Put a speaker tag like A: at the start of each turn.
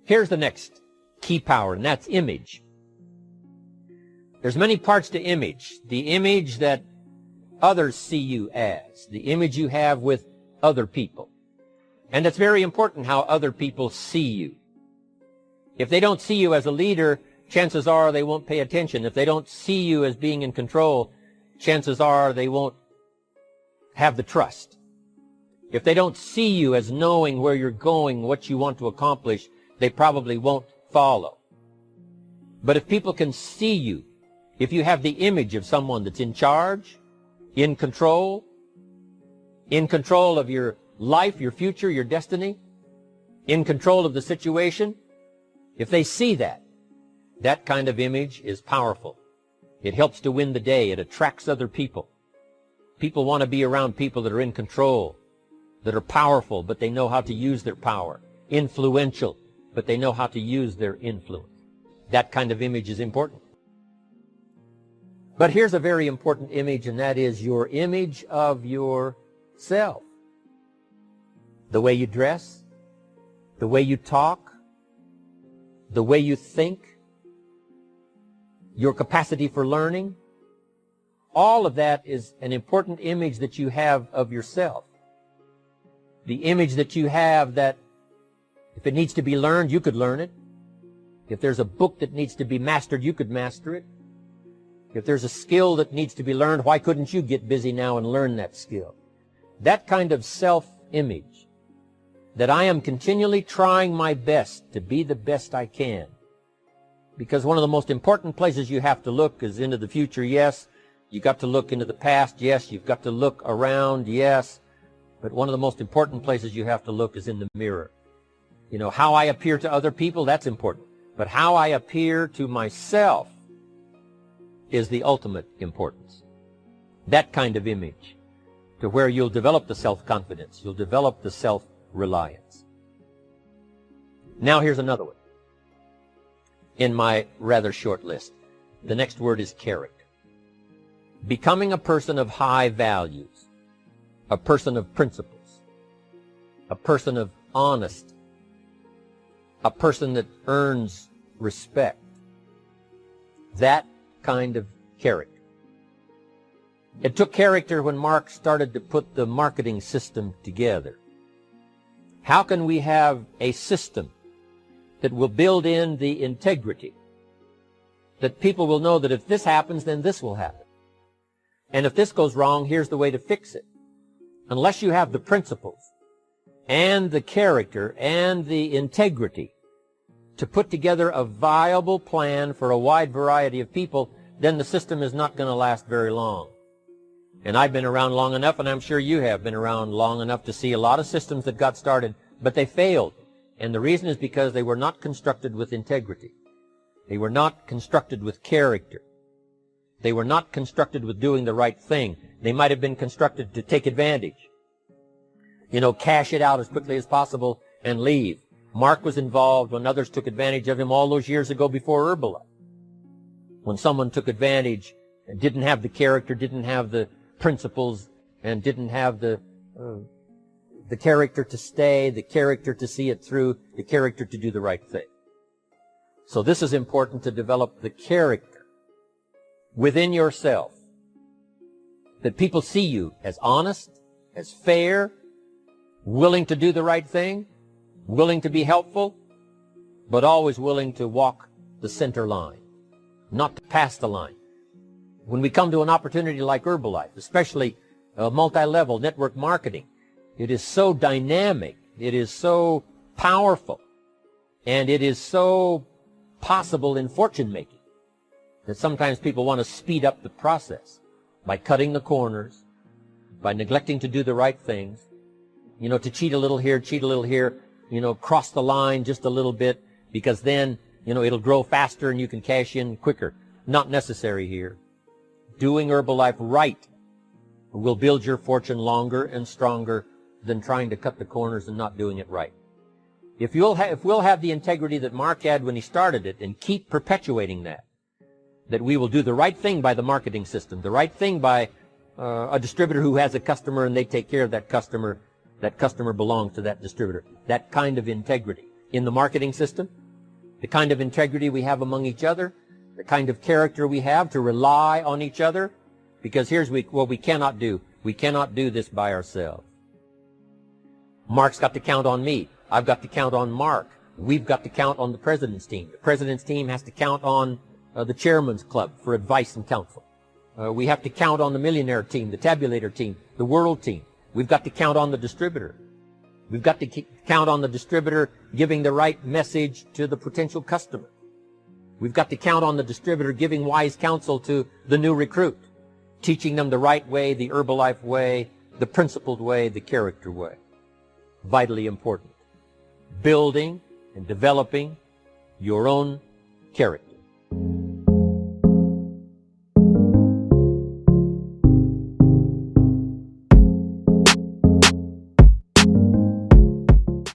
A: Here's the next key power, and that's image. There's many parts to image. The image that others see you as, the image you have with other people. And it's very important how other people see you. If they don't see you as a leader, chances are they won't pay attention. If they don't see you as being in control, chances are they won't have the trust. If they don't see you as knowing where you're going, what you want to accomplish, they probably won't follow. But if people can see you, if you have the image of someone that's in charge, in control of your life, your future, your destiny, in control of the situation, if they see that, that kind of image is powerful. It helps to win the day. It attracts other people. People want to be around people that are in control, that are powerful, but they know how to use their power. Influential, but they know how to use their influence. That kind of image is important. But here's a very important image, and that is your image of yourself. The way you dress, the way you talk, the way you think, your capacity for learning, all of that is an important image that you have of yourself. The image that you have that if it needs to be learned, you could learn it. If there's a book that needs to be mastered, you could master it. If there's a skill that needs to be learned, why couldn't you get busy now and learn that skill? That kind of self-image, that I am continually trying my best to be the best I can. Because one of the most important places you have to look is into the future, yes. You got to look into the past, yes. You've got to look around, yes. But one of the most important places you have to look is in the mirror. You know, how I appear to other people, that's important. But how I appear to myself is the ultimate importance. That kind of image, to where you'll develop the self-confidence, you'll develop the self-reliance. Now here's another one in my rather short list. The next word is character. Becoming a person of high values, a person of principles, a person of honesty, a person that earns respect. That kind of character. It took character when Mark started to put the marketing system together. How can we have a system that will build in the integrity, that people will know that if this happens, then this will happen. And if this goes wrong, here's the way to fix it. Unless you have the principles and the character and the integrity to put together a viable plan for a wide variety of people, then the system is not going to last very long. And I've been around long enough, and I'm sure you have been around long enough to see a lot of systems that got started, but they failed. And the reason is because they were not constructed with integrity. They were not constructed with character. They were not constructed with doing the right thing. They might have been constructed to take advantage. You know, cash it out as quickly as possible and leave. Mark was involved when others took advantage of him all those years ago before Herbalife. When someone took advantage and didn't have the character, didn't have the principles, and didn't have the character to stay, the character to see it through, the character to do the right thing. So this is important, to develop the character within yourself, that people see you as honest, as fair, willing to do the right thing, willing to be helpful, but always willing to walk the center line, not to pass the line. When we come to an opportunity like Herbalife, especially multi-level network marketing, it is so dynamic, it is so powerful, and it is so possible in fortune making that sometimes people want to speed up the process by cutting the corners, by neglecting to do the right things, you know, to cheat a little here, you know, cross the line just a little bit, because then, you know, it'll grow faster and you can cash in quicker. Not necessary here. Doing Herbalife right will build your fortune longer and stronger than trying to cut the corners and not doing it right. If we'll have the integrity that Mark had when he started it, and keep perpetuating that we will do the right thing by the marketing system, the right thing by a distributor who has a customer and they take care of that customer belongs to that distributor. That kind of integrity. in the marketing system, the kind of integrity we have among each other, the kind of character we have to rely on each other. Because here's what we cannot do. We cannot do this by ourselves. Mark's got to count on me. I've got to count on Mark. We've got to count on the president's team. The president's team has to count on the chairman's club for advice and counsel. We have to count on the millionaire team, the tabulator team, the world team. We've got to count on the distributor. We've got to count on the distributor giving the right message to the potential customer. We've got to count on the distributor giving wise counsel to the new recruit, teaching them the right way, the Herbalife way, the principled way, the character way. Vitally important. Building and developing your own character.